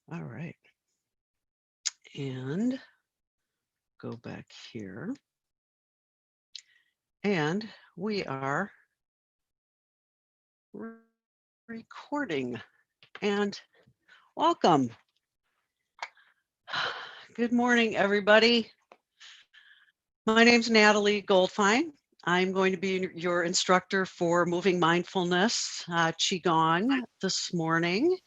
All right. And go back here. And we are recording. And welcome. Good morning, everybody. My name's Natalie Goldfine. I'm going to be your instructor for moving mindfulness, Qigong this morning.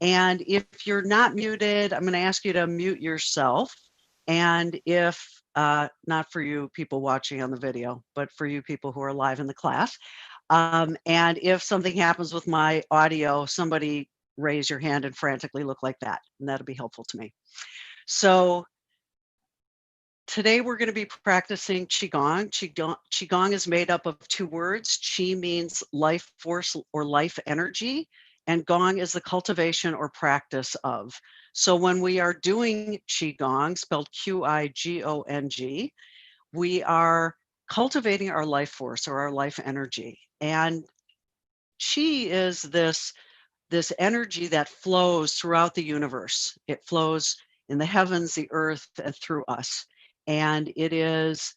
And if you're not muted, I'm going to ask you to mute yourself. And if not for you people watching on the video, but for you people who are live in the class. And if something happens with my audio, somebody raise your hand and frantically look like that, and that'll be helpful to me. So today we're going to be practicing Qigong. Qigong is made up of two words. Qi means life force or life energy, and Gong is the cultivation or practice of. So when we are doing Qigong, spelled Qigong, we are cultivating our life force or our life energy. And Qi is this energy that flows throughout the universe. It flows in the heavens, the earth, and through us. And it is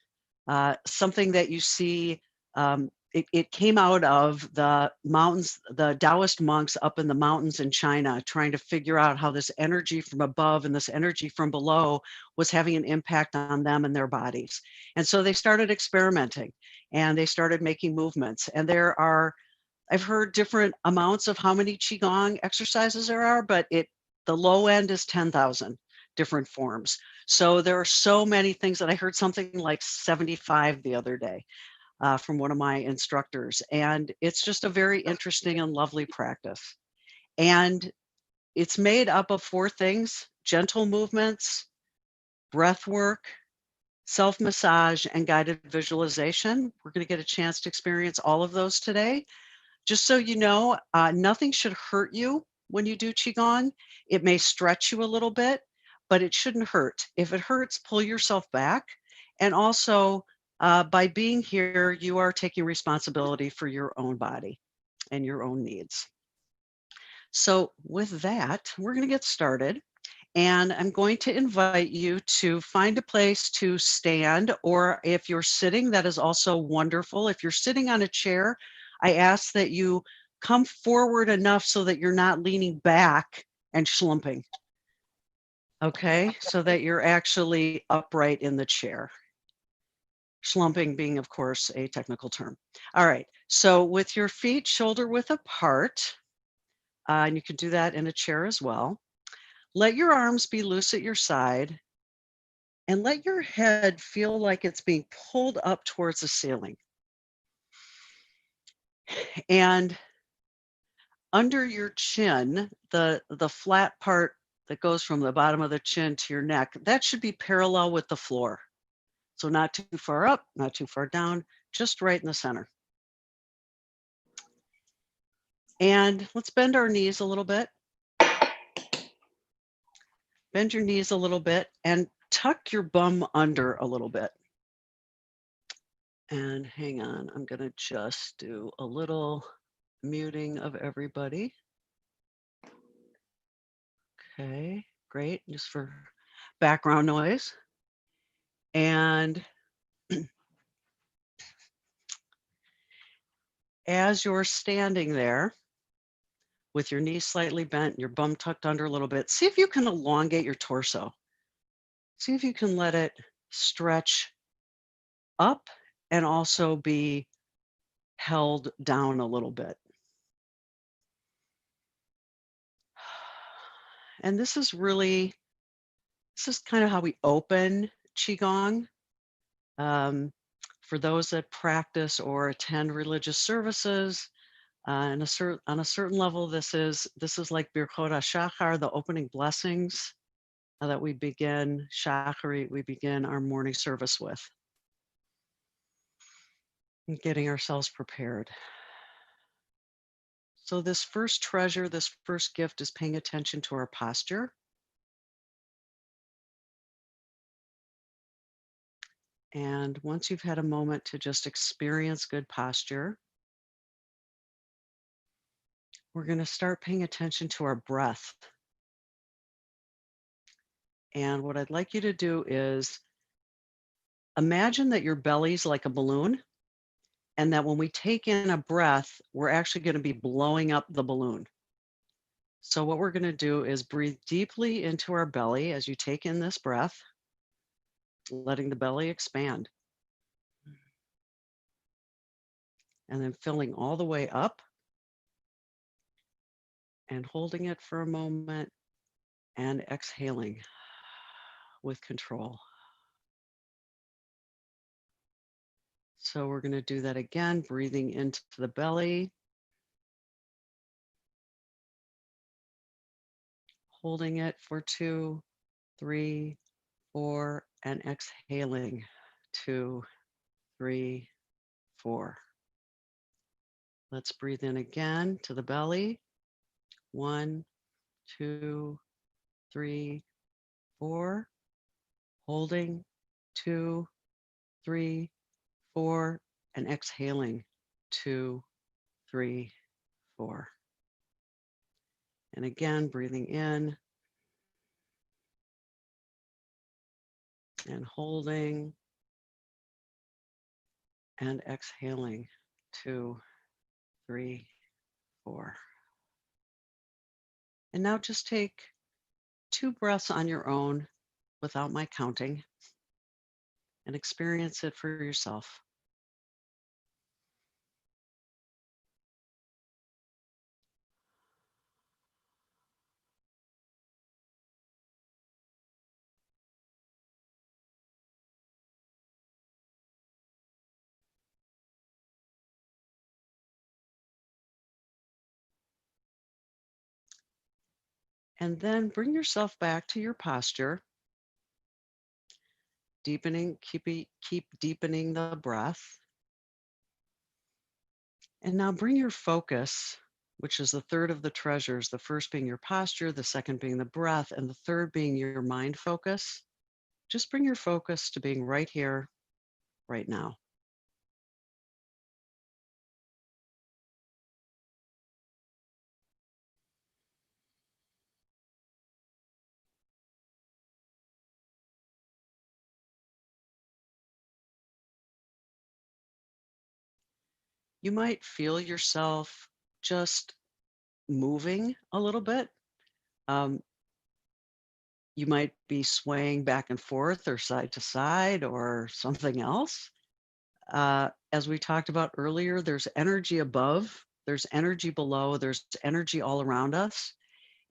something that you see. It came out of the mountains, the Taoist monks up in the mountains in China, trying to figure out how this energy from above and this energy from below was having an impact on them and their bodies. And so they started experimenting and they started making movements. And I've heard different amounts of how many Qigong exercises there are, but the low end is 10,000 different forms. So there are so many things that I heard something like 75 the other day from one of my instructors. And it's just a very interesting and lovely practice. And it's made up of four things: gentle movements, breath work, self-massage, and guided visualization. We're going to get a chance to experience all of those today. Just so you know, nothing should hurt you when you do Qigong. It may stretch you a little bit, but it shouldn't hurt. If it hurts, pull yourself back. And also, by being here, you are taking responsibility for your own body and your own needs. So with that, we're going to get started. And I'm going to invite you to find a place to stand, or if you're sitting, that is also wonderful. If you're sitting on a chair, I ask that you come forward enough so that you're not leaning back and schlumping. Okay, so that you're actually upright in the chair. Schlumping being, of course, a technical term. All right, so with your feet shoulder width apart, and you can do that in a chair as well. Let your arms be loose at your side and let your head feel like it's being pulled up towards the ceiling. And under your chin, the flat part that goes from the bottom of the chin to your neck, that should be parallel with the floor. So not too far up, not too far down, just right in the center. And let's bend our knees a little bit. Bend your knees a little bit and tuck your bum under a little bit. And hang on, I'm going to just do a little muting of everybody. Okay, great, just for background noise. And as you're standing there with your knees slightly bent, your bum tucked under a little bit, see if you can elongate your torso. See if you can let it stretch up and also be held down a little bit. And this is kind of how we open Qigong. For those that practice or attend religious services, on a certain level, this is like Birkot HaShachar, the opening blessings that we begin Shacharit, we begin our morning service with, and getting ourselves prepared. So this first treasure, this first gift is paying attention to our posture. And once you've had a moment to just experience good posture, we're going to start paying attention to our breath. And what I'd like you to do is imagine that your belly's like a balloon, and that when we take in a breath, we're actually going to be blowing up the balloon. So what we're going to do is breathe deeply into our belly as you take in this breath, letting the belly expand, and then filling all the way up and holding it for a moment and exhaling with control. So we're going to do that again, breathing into the belly, holding it for 2, 3, 4, and exhaling 2, 3, 4. Let's breathe in again to the belly. 1, 2, 3, 4. Holding 2, 3, 4, and exhaling 2, 3, 4. And again, breathing in and holding and exhaling 2, 3, 4. And now just take 2 breaths on your own without my counting and experience it for yourself. And then bring yourself back to your posture, deepening, keep deepening the breath. And now bring your focus, which is the third of the treasures, the first being your posture, the second being the breath, and the third being your mind focus. Just bring your focus to being right here, right now. You might feel yourself just moving a little bit. Um, you might be swaying back and forth or side to side or something else. As we talked about earlier, there's energy above, there's energy below, there's energy all around us.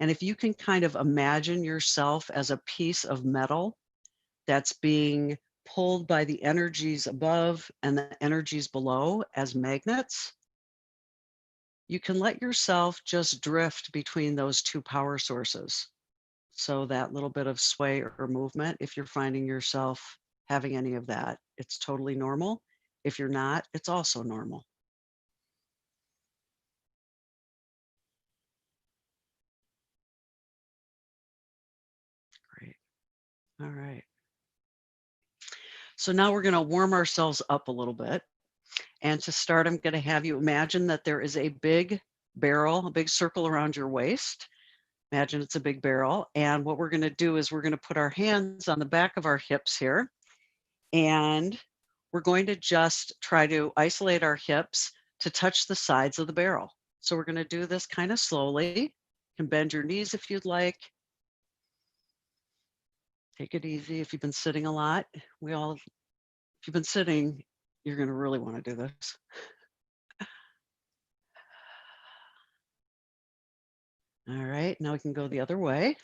And if you can kind of imagine yourself as a piece of metal that's being pulled by the energies above and the energies below as magnets, you can let yourself just drift between those two power sources. So that little bit of sway or movement, if you're finding yourself having any of that, it's totally normal. If you're not, it's also normal. Great. All right. So now we're going to warm ourselves up a little bit. And to start, I'm going to have you imagine that there is a big barrel, a big circle around your waist. Imagine it's a big barrel. And what we're going to do is we're going to put our hands on the back of our hips here. And we're going to just try to isolate our hips to touch the sides of the barrel. So we're going to do this kind of slowly. You can bend your knees if you'd like. Take it easy. If you've been sitting a lot, if you've been sitting, you're going to really want to do this. All right, now we can go the other way.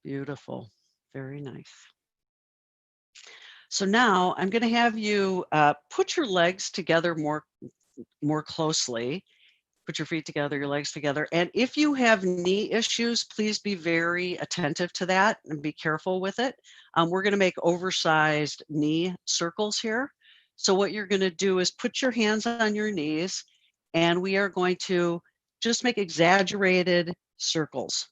Beautiful. Very nice. So now I'm going to have you put your legs together more closely. Put your feet together, your legs together. And if you have knee issues, please be very attentive to that and be careful with it. We're going to make oversized knee circles here. So what you're going to do is put your hands on your knees, and we are going to just make exaggerated circles.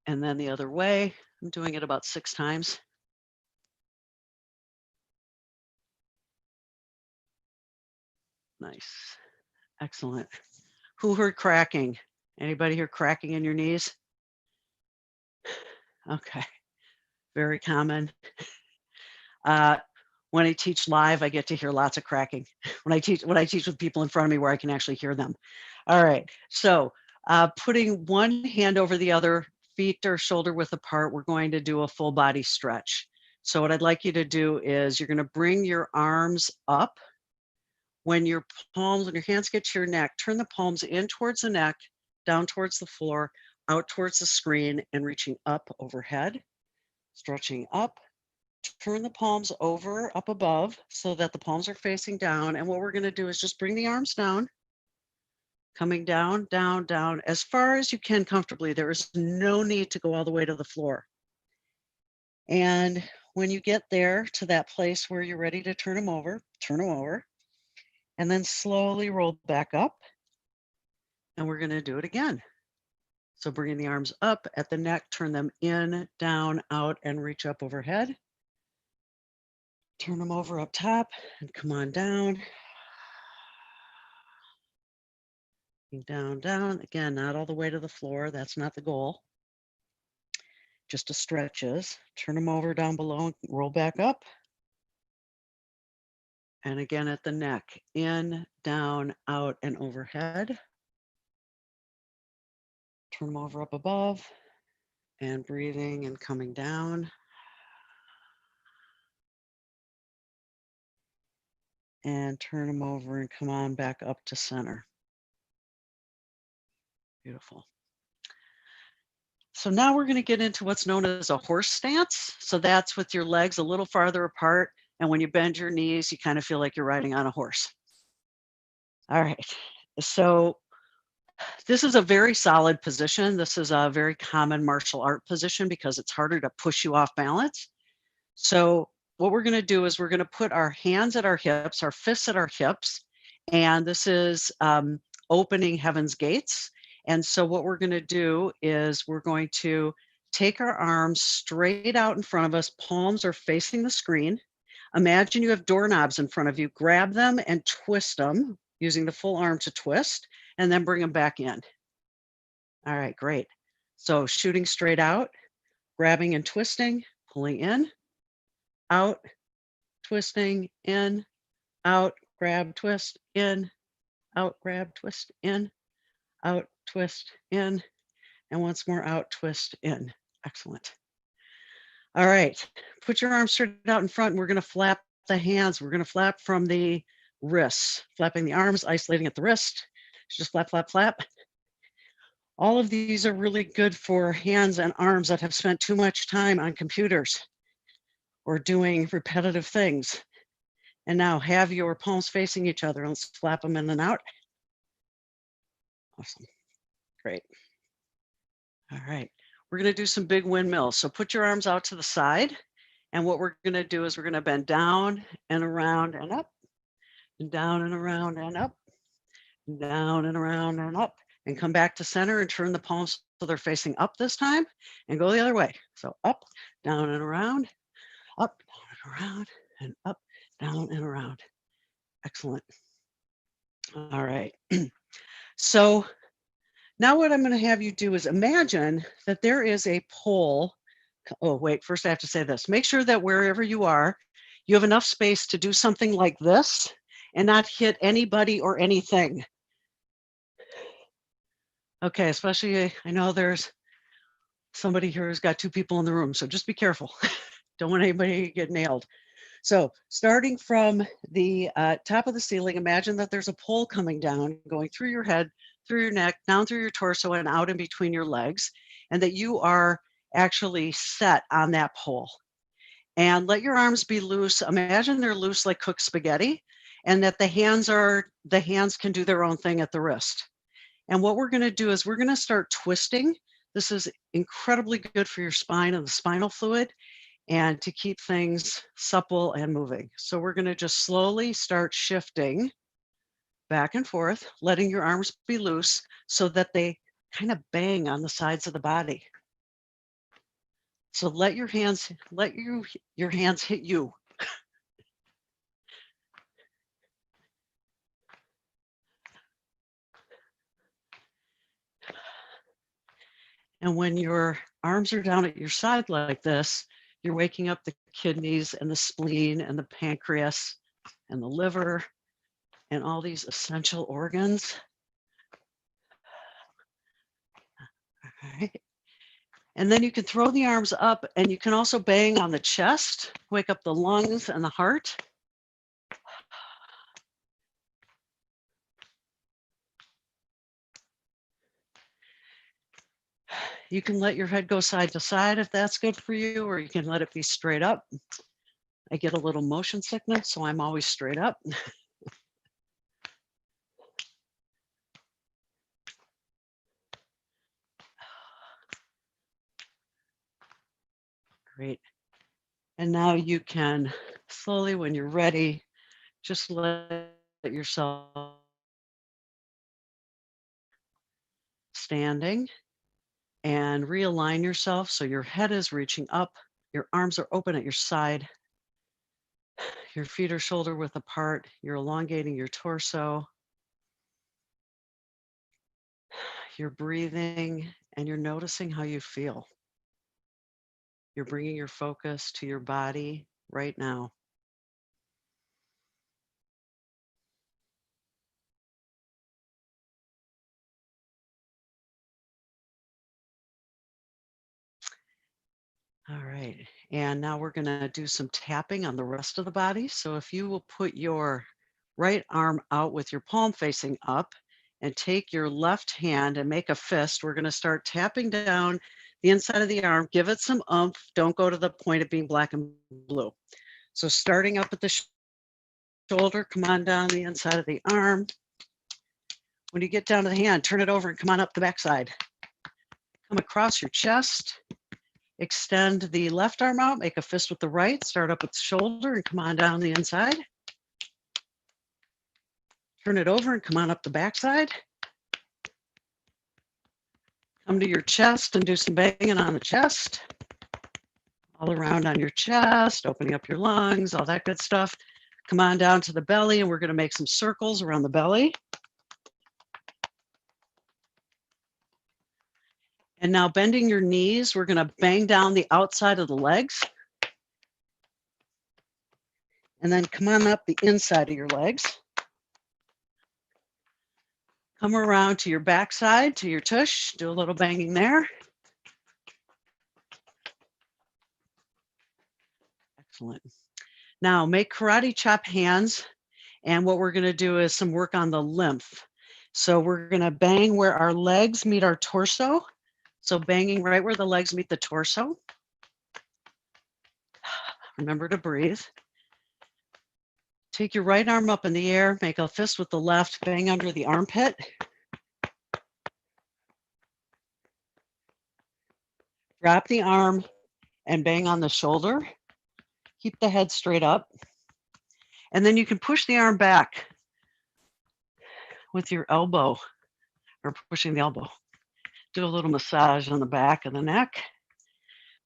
And then the other way. I'm doing it about 6 times. Nice. Excellent. Who heard cracking? Anybody hear cracking in your knees? Okay. Very common. When I teach live, I get to hear lots of cracking. When I teach with people in front of me where I can actually hear them. All right. So putting one hand over the other, feet are shoulder width apart, we're going to do a full body stretch. So what I'd like you to do is you're going to bring your arms up. When your hands get to your neck, turn the palms in towards the neck, down towards the floor, out towards the screen, and reaching up overhead, stretching up. Turn the palms over up above so that the palms are facing down. And what we're going to do is just bring the arms down, coming down, down, down, as far as you can comfortably. There is no need to go all the way to the floor. And when you get there to that place where you're ready to turn them over, and then slowly roll back up. And we're going to do it again. So bringing the arms up at the neck, turn them in, down, out, and reach up overhead. Turn them over up top and come on down. Down, down. Again, not all the way to the floor. That's not the goal. Just a stretches. Turn them over down below and roll back up. And again at the neck, in, down, out, and overhead. Turn them over up above and breathing and coming down. And turn them over and come on back up to center. Beautiful. So now we're going to get into what's known as a horse stance. So that's with your legs a little farther apart. And when you bend your knees, you kind of feel like you're riding on a horse. All right. So this is a very solid position. This is a very common martial art position because it's harder to push you off balance. So what we're going to do is we're going to put our hands at our hips, our fists at our hips. And this is opening heaven's gates. And so what we're going to do is we're going to take our arms straight out in front of us. Palms are facing the screen. Imagine you have doorknobs in front of you. Grab them and twist them using the full arm to twist, and then bring them back in. All right, great. So shooting straight out, grabbing and twisting, pulling in, out, twisting, in, out, grab, twist, in, out, grab, twist, in, out, twist, in, and once more out, twist, in. Excellent. All right, put your arms straight out in front, and we're going to flap the hands. We're going to flap from the wrists, flapping the arms, isolating at the wrist. Just flap, flap, flap. All of these are really good for hands and arms that have spent too much time on computers or doing repetitive things. And now have your palms facing each other. Let's flap them in and out. Awesome. Great. All right. We're going to do some big windmills. So put your arms out to the side. And what we're going to do is we're going to bend down and around and up, and down and around and up, and down and around and up, and come back to center and turn the palms so they're facing up this time, and go the other way. So up, down and around, up, down and around, and up, down and around. Excellent. All right. So now what I'm going to have you do is imagine that there is a pole. Oh, wait, first I have to say this. Make sure that wherever you are, you have enough space to do something like this and not hit anybody or anything. Okay, especially I know there's somebody here who's got 2 people in the room, so just be careful. Don't want anybody to get nailed. So starting from the top of the ceiling, imagine that there's a pole coming down, going through your head, through your neck, down through your torso, and out in between your legs, and that you are actually set on that pole. And let your arms be loose. Imagine they're loose like cooked spaghetti, and that the hands can do their own thing at the wrist. And what we're going to do is we're going to start twisting. This is incredibly good for your spine and the spinal fluid, and to keep things supple and moving. So we're going to just slowly start shifting back and forth, letting your arms be loose so that they kind of bang on the sides of the body. So let your hands hit you. And when your arms are down at your side like this, you're waking up the kidneys and the spleen and the pancreas and the liver and all these essential organs. All right. And then you can throw the arms up, and you can also bang on the chest, wake up the lungs and the heart. You can let your head go side to side if that's good for you, or you can let it be straight up. I get a little motion sickness, so I'm always straight up. Great. And now you can slowly, when you're ready, just let yourself standing and realign yourself so your head is reaching up, your arms are open at your side, your feet are shoulder width apart, you're elongating your torso, you're breathing, and you're noticing how you feel. You're bringing your focus to your body right now. All right, and now we're gonna do some tapping on the rest of the body. So if you will put your right arm out with your palm facing up and take your left hand and make a fist, we're gonna start tapping down the inside of the arm. Give it some oomph. Don't go to the point of being black and blue. So starting up at the shoulder, come on down the inside of the arm. When you get down to the hand, turn it over and come on up the backside. Come across your chest. Extend the left arm out, make a fist with the right, start up with the shoulder and come on down the inside. Turn it over and come on up the backside. Come to your chest and do some banging on the chest. All around on your chest, opening up your lungs, all that good stuff. Come on down to the belly and we're gonna make some circles around the belly. And now bending your knees, we're gonna bang down the outside of the legs. And then come on up the inside of your legs. Come around to your backside, to your tush, do a little banging there. Excellent. Now make karate chop hands. And what we're gonna do is some work on the lymph. So we're gonna bang where our legs meet our torso. So banging right where the legs meet the torso. Remember to breathe. Take your right arm up in the air, make a fist with the left, bang under the armpit. Drop the arm and bang on the shoulder. Keep the head straight up. And then you can push the arm back with your elbow or pushing the elbow. Do a little massage on the back of the neck.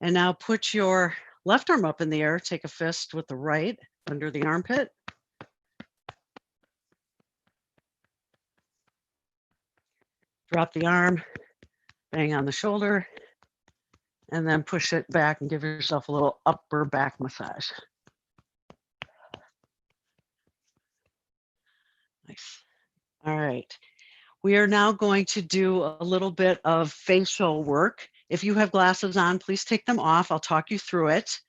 And now put your left arm up in the air, take a fist with the right under the armpit. Drop the arm, bang on the shoulder, and then push it back and give yourself a little upper back massage. Nice. All right. We are now going to do a little bit of facial work. If you have glasses on, please take them off. I'll talk you through it.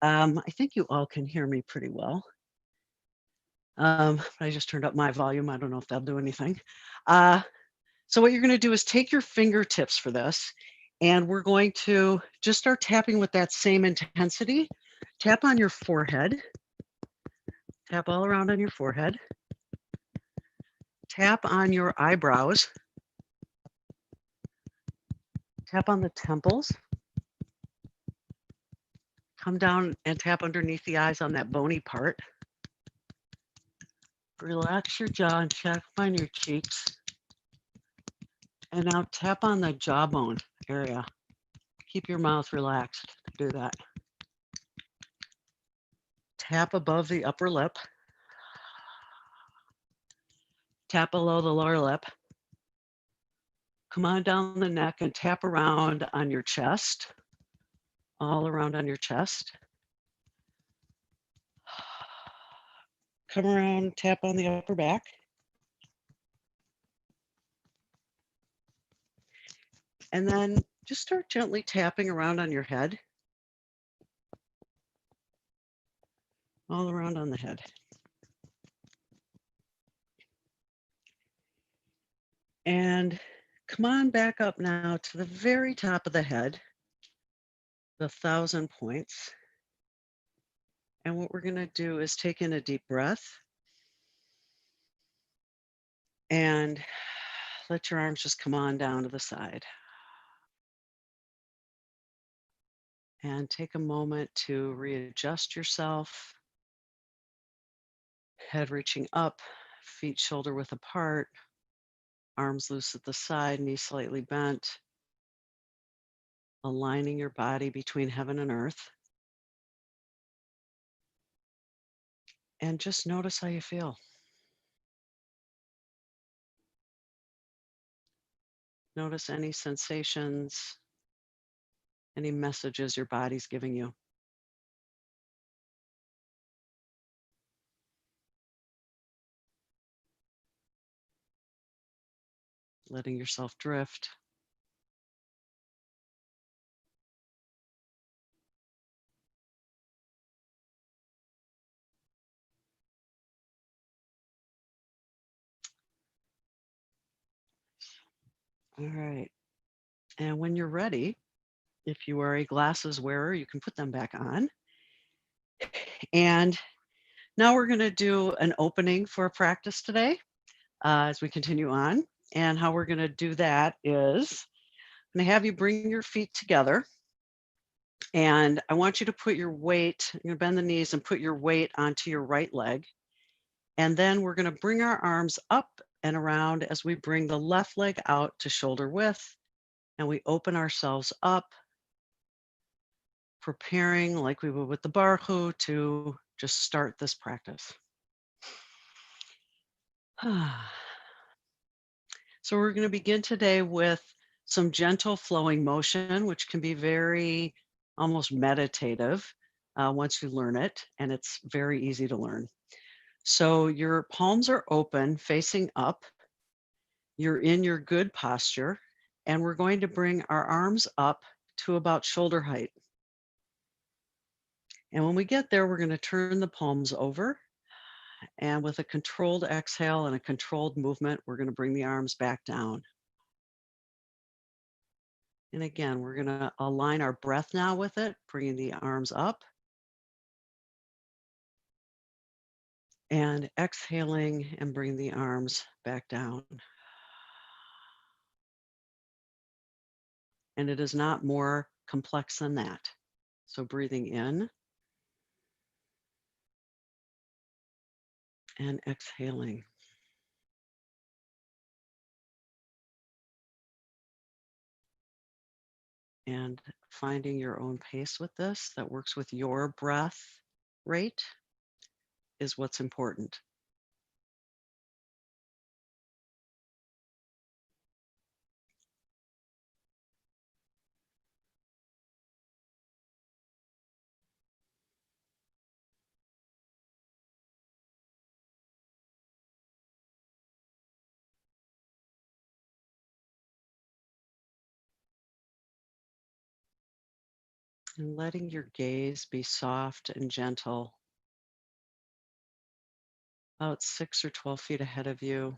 I think you all can hear me pretty well. I just turned up my volume. I don't know if that'll do anything. So what you're going to do is take your fingertips for this, and we're going to just start tapping with that same intensity. Tap on your forehead. Tap all around on your forehead. Tap on your eyebrows. Tap on the temples. Come down and tap underneath the eyes on that bony part. Relax your jaw and tap on your cheeks. And now tap on the jawbone area. Keep your mouth relaxed to do that. Tap above the upper lip. Tap below the lower lip. Come on down the neck and tap around on your chest, all around on your chest. Come around, tap on the upper back. And then just start gently tapping around on your head, all around on the head. And come on back up now to the very top of the head, the 1,000 points. And what we're going to do is take in a deep breath and let your arms just come on down to the side. And take a moment to readjust yourself. Head reaching up, feet shoulder width apart, arms loose at the side, knees slightly bent. Aligning your body between heaven and earth. And just notice how you feel. Notice any sensations, any messages your body's giving you. Letting yourself drift. All right. And when you're ready, if you are a glasses wearer, you can put them back on. And now we're going to do an opening for a practice today as we continue on. And how we're going to do that is I'm going to have you bring your feet together. And I want you to put your weight, you're going to bend the knees and put your weight onto your right leg. And then we're going to bring our arms up and around as we bring the left leg out to shoulder width. And we open ourselves up, preparing like we would with the barhu to just start this practice. So we're going to begin today with some gentle flowing motion, which can be very almost meditative once you learn it, and it's very easy to learn. So your palms are open, facing up. You're in your good posture, and we're going to bring our arms up to about shoulder height. And when we get there, we're going to turn the palms over. And with a controlled exhale and a controlled movement, we're going to bring the arms back down. And again, we're going to align our breath now with it, bringing the arms up. And exhaling and bring the arms back down. And it is not more complex than that. So breathing in and exhaling. And finding your own pace with this that works with your breath rate is what's important. And letting your gaze be soft and gentle, about 6 or 12 feet ahead of you,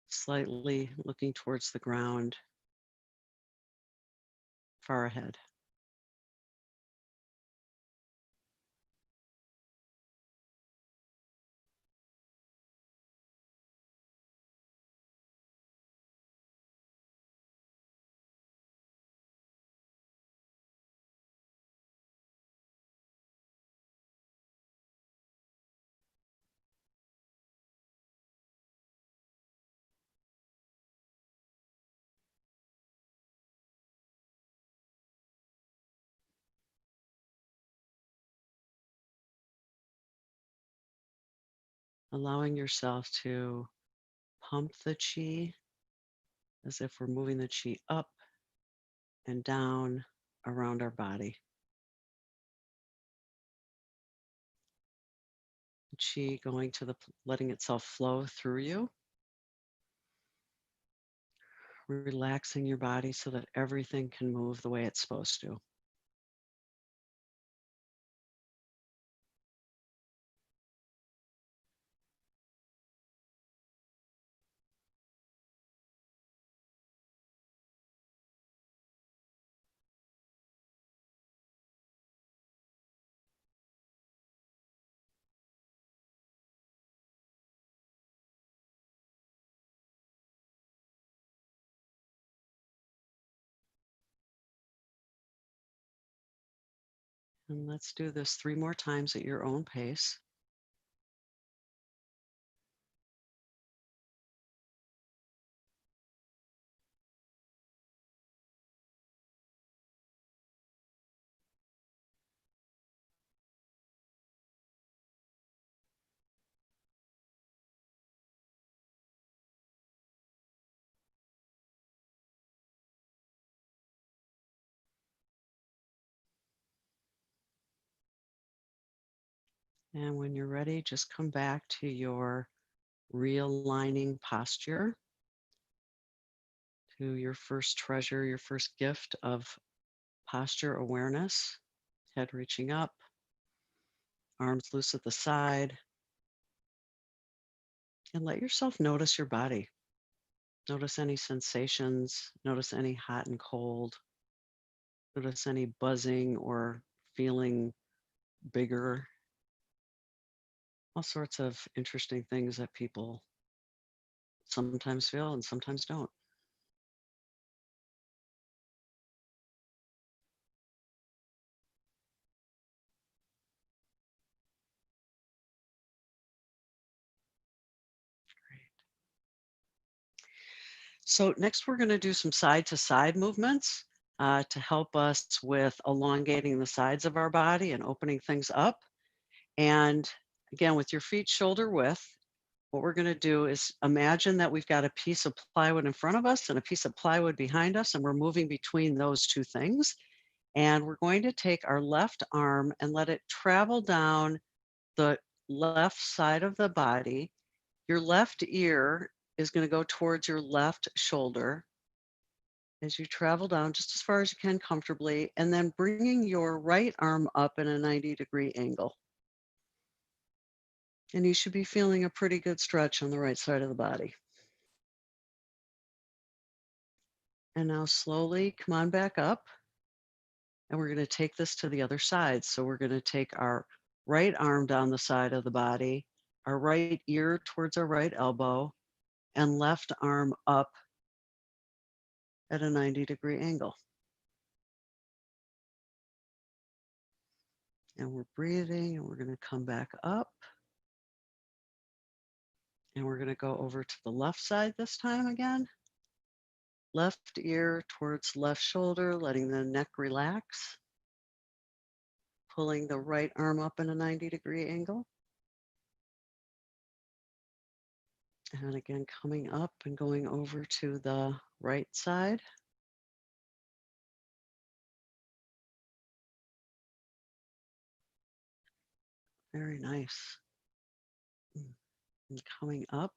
slightly looking towards the ground, far ahead. allowing yourself to pump the chi as if we're moving the chi up and down around our body. Chi going to letting itself flow through you, relaxing your body so that everything can move the way it's supposed to. And let's do this 3 more times at your own pace. And when you're ready, just come back to your realigning posture, to your first treasure, your first gift of posture awareness, head reaching up, arms loose at the side, and let yourself notice your body. Notice any sensations, notice any hot and cold, notice any buzzing or feeling bigger, all sorts of interesting things that people sometimes feel and sometimes don't. So next we're going to do some side to side movements to help us with elongating the sides of our body and opening things up. And again, with your feet shoulder width, what we're going to do is imagine that we've got a piece of plywood in front of us and a piece of plywood behind us, and we're moving between those two things. And we're going to take our left arm and let it travel down the left side of the body. Your left ear is going to go towards your left shoulder as you travel down just as far as you can comfortably, and then bringing your right arm up in a 90-degree angle. And you should be feeling a pretty good stretch on the right side of the body. And now slowly come on back up. And we're going to take this to the other side. So we're going to take our right arm down the side of the body, our right ear towards our right elbow, and left arm up at a 90-degree angle. And we're breathing, and we're going to come back up. And we're going to go over to the left side this time again. Left ear towards left shoulder, letting the neck relax. Pulling the right arm up in a 90-degree angle. And again, coming up and going over to the right side. Very nice. And coming up.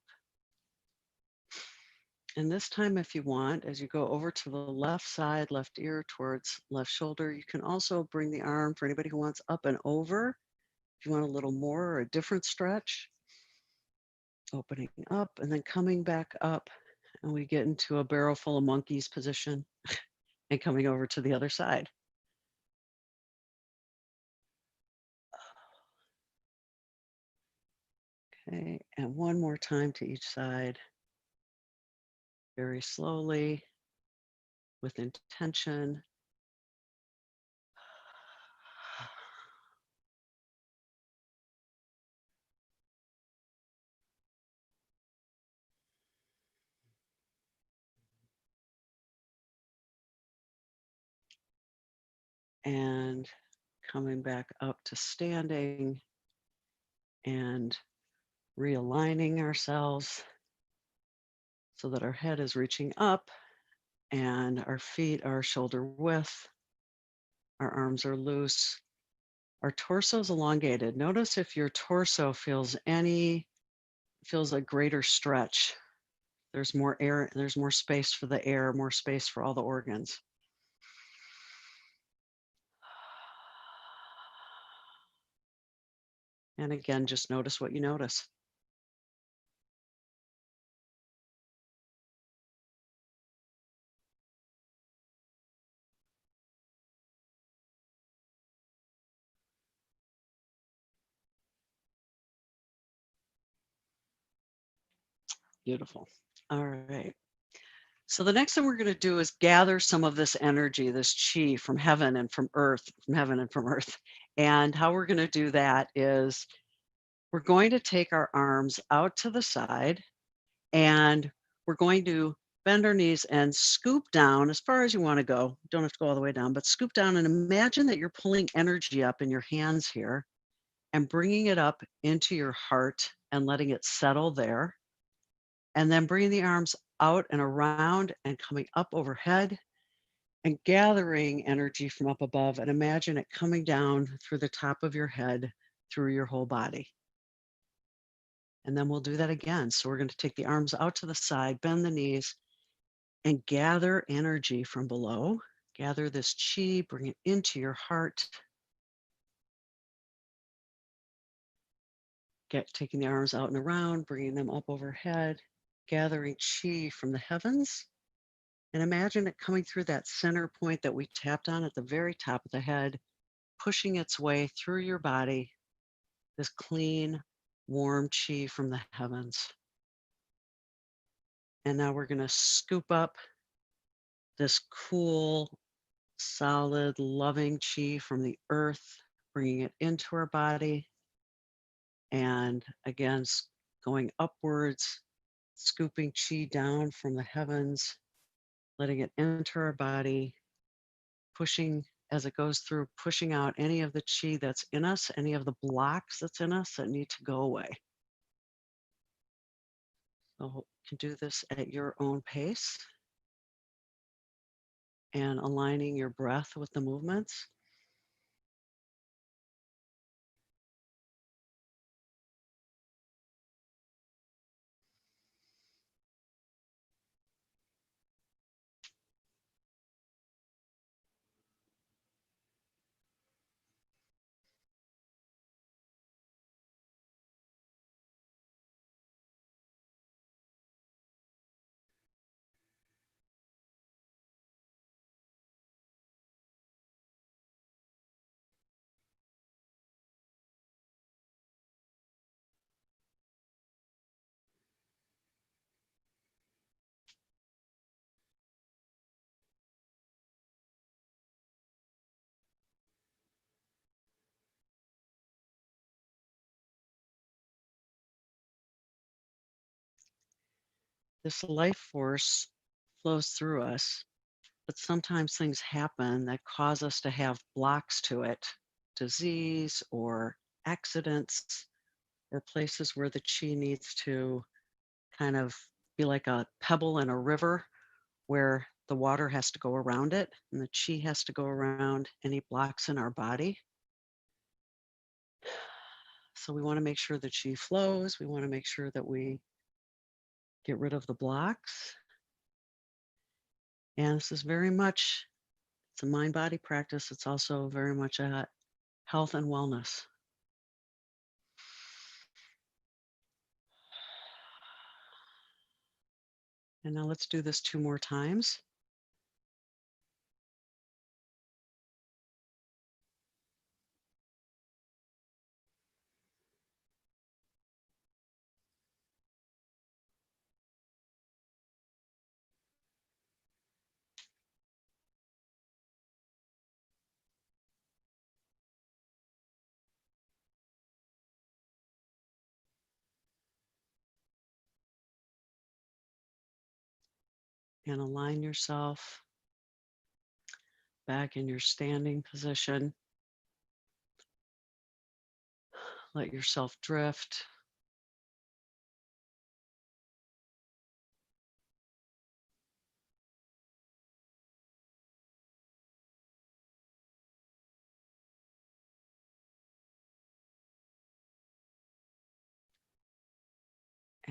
And this time, if you want, as you go over to the left side, left ear towards left shoulder, you can also bring the arm for anybody who wants up and over. If you want a little more or a different stretch, opening up and then coming back up. And we get into a barrel full of monkeys position and coming over to the other side. Okay, and one more time to each side. Very slowly, with intention. And coming back up to standing and realigning ourselves so that our head is reaching up and our feet are shoulder width, our arms are loose, our torso is elongated. Notice if your torso feels a greater stretch. There's more air, there's more space for the air, more space for all the organs. And again, just notice what you notice. Beautiful. All right. So the next thing we're going to do is gather some of this energy, this chi from heaven and from earth, from heaven and from earth. And how we're going to do that is we're going to take our arms out to the side and we're going to bend our knees and scoop down as far as you want to go. Don't have to go all the way down, but scoop down and imagine that you're pulling energy up in your hands here and bringing it up into your heart and letting it settle there. And then bringing the arms out and around and coming up overhead and gathering energy from up above, and imagine it coming down through the top of your head, through your whole body. And then we'll do that again. So we're going to take the arms out to the side, bend the knees, and gather energy from below. Gather this chi, bring it into your heart. Taking the arms out and around, bringing them up overhead, gathering chi from the heavens. And imagine it coming through that center point that we tapped on at the very top of the head, pushing its way through your body, this clean, warm chi from the heavens. And now we're going to scoop up this cool, solid, loving chi from the earth, bringing it into our body. And again, going upwards, scooping chi down from the heavens, letting it enter our body, pushing as it goes through, pushing out any of the chi that's in us, any of the blocks that's in us that need to go away. So you can do this at your own pace and aligning your breath with the movements. This life force flows through us, but sometimes things happen that cause us to have blocks to it, disease or accidents or places where the chi needs to kind of be like a pebble in a river where the water has to go around it and the chi has to go around any blocks in our body. So we want to make sure the chi flows. We want to make sure that we get rid of the blocks. And this is very much, it's a mind body practice. It's also very much a health and wellness. And now let's do this 2 more times. And align yourself back in your standing position. Let yourself drift.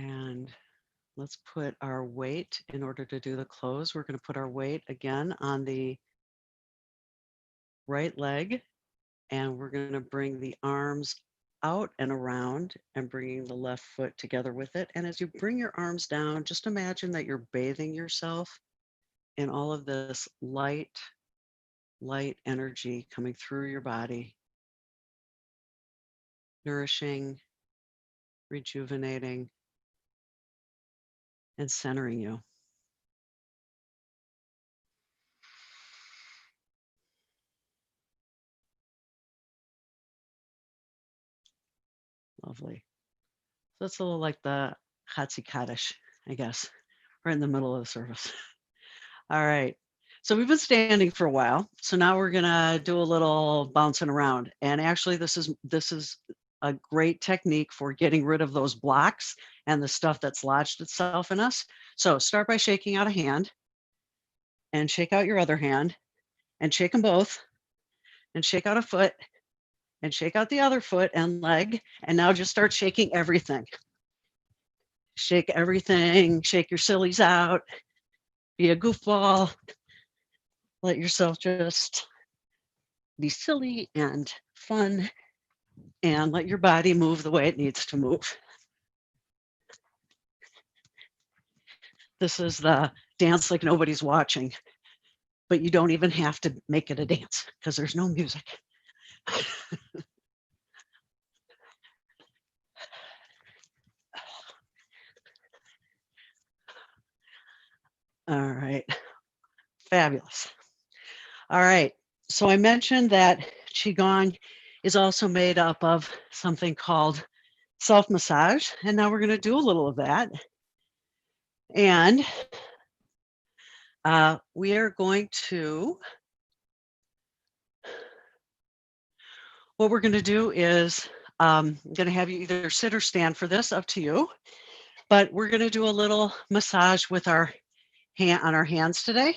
And let's put our weight in order to do the close. We're going to put our weight again on the right leg, and we're going to bring the arms out and around and bringing the left foot together with it. And as you bring your arms down, just imagine that you're bathing yourself in all of this light energy coming through your body, nourishing, rejuvenating, and centering you. Lovely. So it's a little like the Chatzi Kaddish, I guess, right in the middle of the service. All right. So we've been standing for a while. So now we're gonna do a little bouncing around. And actually, this is a great technique for getting rid of those blocks and the stuff that's lodged itself in us. So start by shaking out a hand and shake out your other hand and shake them both and shake out a foot and shake out the other foot and leg. And now just start shaking everything. Shake everything, shake your sillies out, be a goofball, let yourself just be silly and fun, and let your body move the way it needs to move. This is the dance like nobody's watching, but you don't even have to make it a dance because there's no music. All right, fabulous. All right, so I mentioned that Qigong is also made up of something called self-massage, and now we're going to do a little of that. And we are going to, what we're going to do is I'm going to have you either sit or stand for this, up to you. But we're going to do a little massage with our hand on our hands today.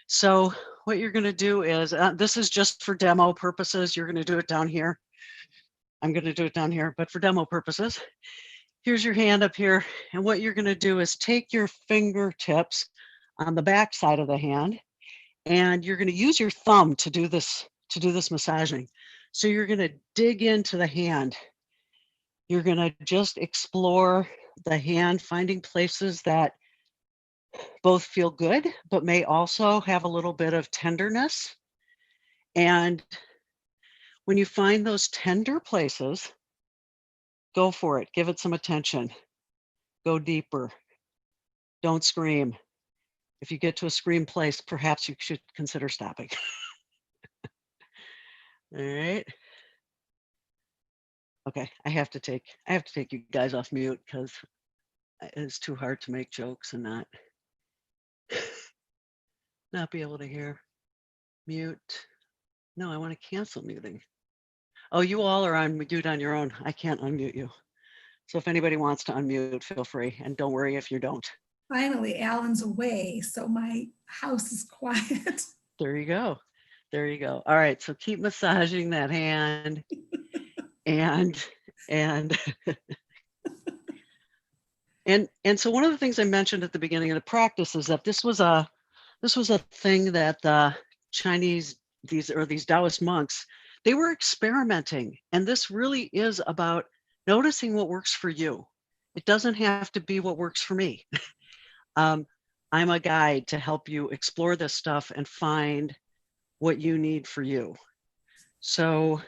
So what you're going to do is, this is just for demo purposes. You're going to do it down here. I'm going to do it down here, but for demo purposes, here's your hand up here. And what you're going to do is take your fingertips on the back side of the hand, and you're going to use your thumb to do this massaging. So you're going to dig into the hand. You're going to just explore the hand, finding places that both feel good, but may also have a little bit of tenderness. And when you find those tender places, go for it. Give it some attention. Go deeper. Don't scream. If you get to a scream place, perhaps you should consider stopping. All right. Okay, I have to take you guys off mute because it's too hard to make jokes and not be able to hear. Mute. No, I want to cancel muting. Oh, you all are on mute on your own. I can't unmute you. So if anybody wants to unmute, feel free. And don't worry if you don't. Finally, Alan's away, so my house is quiet. There you go. There you go. All right, so keep massaging that hand. and so one of the things I mentioned at the beginning of the practice is that this was a thing that the Chinese, these Taoist monks, they were experimenting. And this really is about noticing what works for you. It doesn't have to be what works for me. I'm a guide to help you explore this stuff and find what you need for you. So,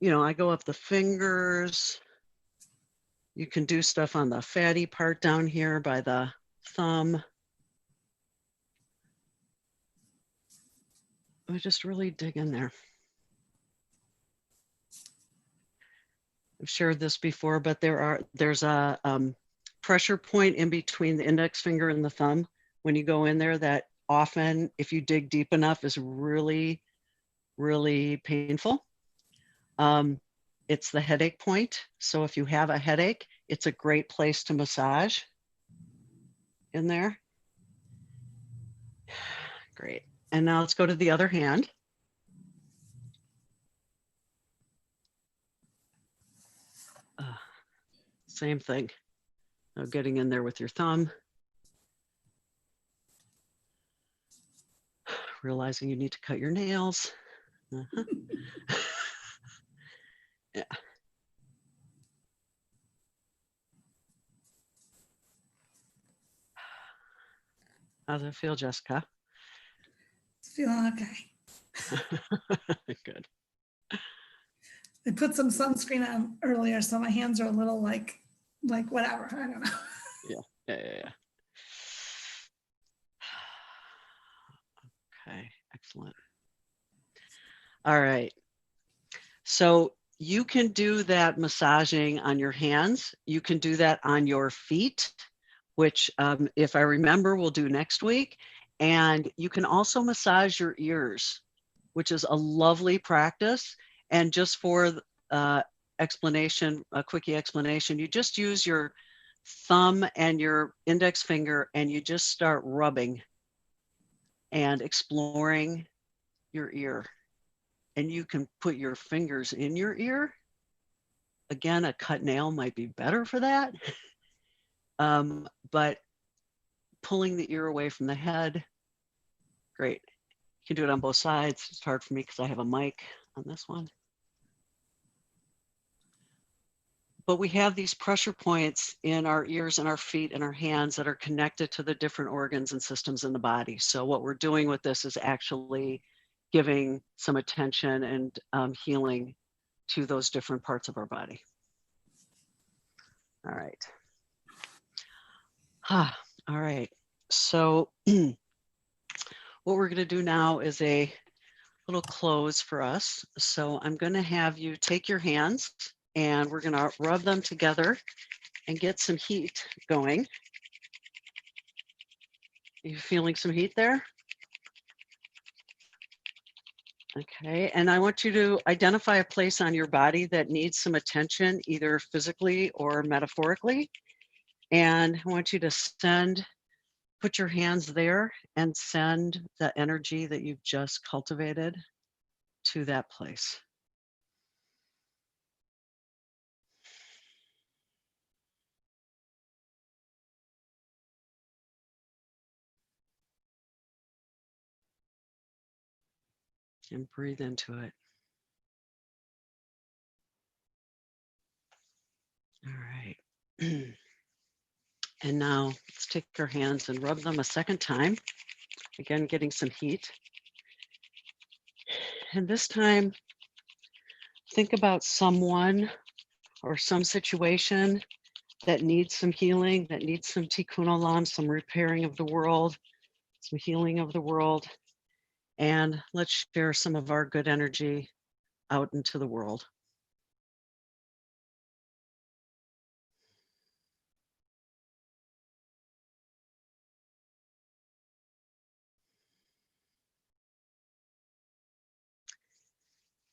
I go up the fingers. You can do stuff on the fatty part down here by the thumb. I just really dig in there. I've shared this before, but there's a pressure point in between the index finger and the thumb when you go in there that often, if you dig deep enough, is really, really painful. It's the headache point. So if you have a headache, it's a great place to massage in there. Great. And now let's go to the other hand. Same thing. Now getting in there with your thumb. Realizing you need to cut your nails. Uh-huh. Yeah. How does it feel, Jessica? It's feeling okay. Good. I put some sunscreen on earlier, so my hands are a little like whatever. I don't know. Yeah. Okay, excellent. All right. So you can do that massaging on your hands. You can do that on your feet, which, if I remember, we'll do next week. And you can also massage your ears, which is a lovely practice. And just for explanation, a quickie explanation, you just use your thumb and your index finger and you just start rubbing and exploring your ear. And you can put your fingers in your ear. Again, a cut nail might be better for that. But pulling the ear away from the head, great. You can do it on both sides. It's hard for me because I have a mic on this one. But we have these pressure points in our ears and our feet and our hands that are connected to the different organs and systems in the body. So what we're doing with this is actually giving some attention and healing to those different parts of our body. All right. All right. So what we're going to do now is a little close for us. So I'm going to have you take your hands and we're going to rub them together and get some heat going. Are you feeling some heat there? Okay, and I want you to identify a place on your body that needs some attention, either physically or metaphorically. And I want you to put your hands there and send the energy that you've just cultivated to that place. And breathe into it. All right. And now let's take our hands and rub them a second time. Again, getting some heat. And this time, think about someone or some situation that needs some healing, that needs some tikkun olam, some repairing of the world, some healing of the world. And let's share some of our good energy out into the world.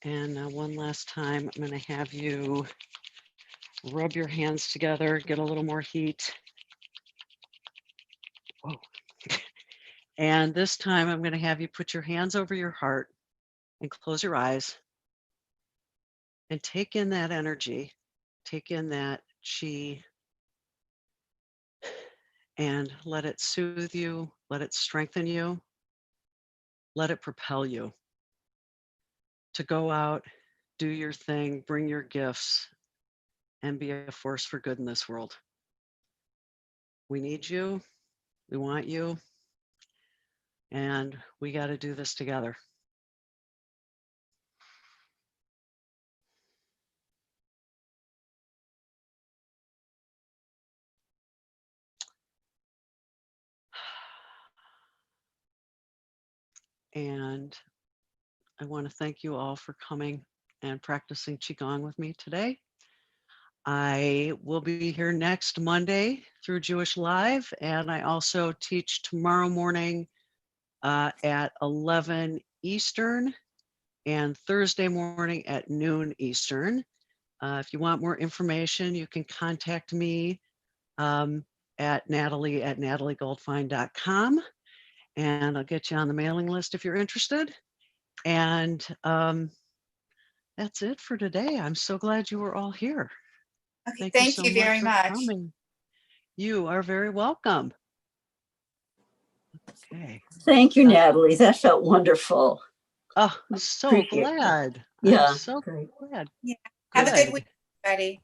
And one last time, I'm going to have you rub your hands together, get a little more heat. Whoa. And this time, I'm going to have you put your hands over your heart and close your eyes and take in that energy, take in that chi, and let it soothe you, let it strengthen you, let it propel you to go out, do your thing, bring your gifts, and be a force for good in this world. We need you, we want you, and we got to do this together. And I want to thank you all for coming and practicing Qigong with me today. I will be here next Monday through Jewish Live, and I also teach tomorrow morning at 11 Eastern and Thursday morning at noon Eastern. If you want more information, you can contact me at Natalie@nataliegoldfine.com, and I'll get you on the mailing list if you're interested. And that's it for today. I'm so glad you were all here. Okay, Thank you thank so you much very for much. coming. You are very welcome. Okay. Thank you, Natalie. That felt wonderful. Oh, so Appreciate that. glad. I'm Yeah, so great. glad. Yeah. Have a good Good. week, everybody.